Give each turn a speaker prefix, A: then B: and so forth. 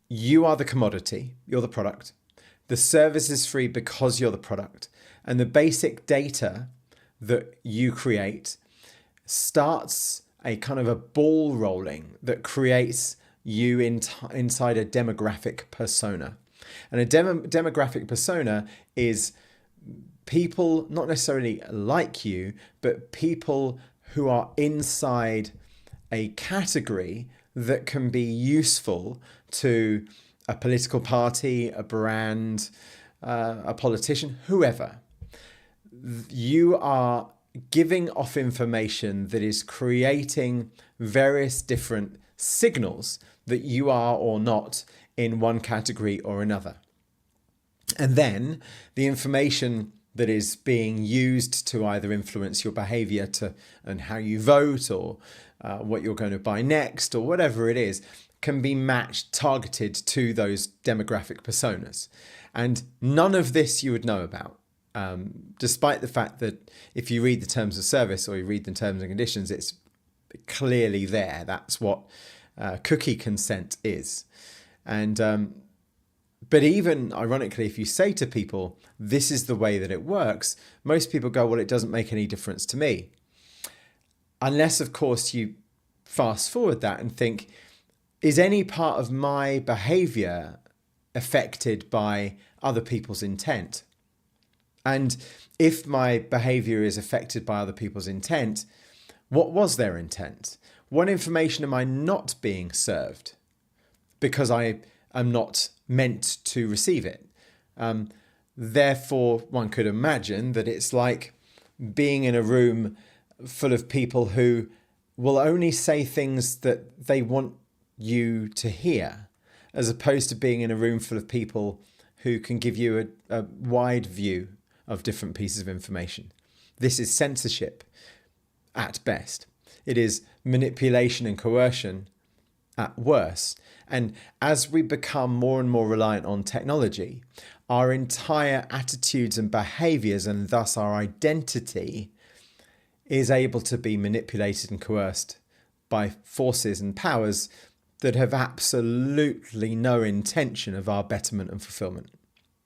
A: you are the commodity, you're the product. The service is free because you're the product. And the basic data that you create starts a kind of a ball rolling that creates you inside a demographic persona. And a demographic persona is people not necessarily like you, but people who are inside a category that can be useful to a political party, a brand, a politician, whoever. You are giving off information that is creating various different signals that you are or not in one category or another. And then the information that is being used to either influence your behaviour and how you vote, or what you're going to buy next, or whatever it is, can be matched, targeted to those demographic personas. And none of this you would know about, despite the fact that if you read the terms of service or you read the terms and conditions, it's clearly there. That's what cookie consent is. And but even ironically, if you say to people, this is the way that it works, most people go, well, it doesn't make any difference to me. Unless, of course, you fast forward that and think, is any part of my behaviour affected by other people's intent? And if my behaviour is affected by other people's intent, what was their intent? What information am I not being served because I am not meant to receive it? Therefore, one could imagine that it's like being in a room full of people who will only say things that they want you to hear, as opposed to being in a room full of people who can give you a wide view of different pieces of information. This is censorship at best. It is manipulation and coercion at worst. And as we become more and more reliant on technology, our entire attitudes and behaviours, and thus our identity, is able to be manipulated and coerced by forces and powers that have absolutely no intention of our betterment and fulfilment.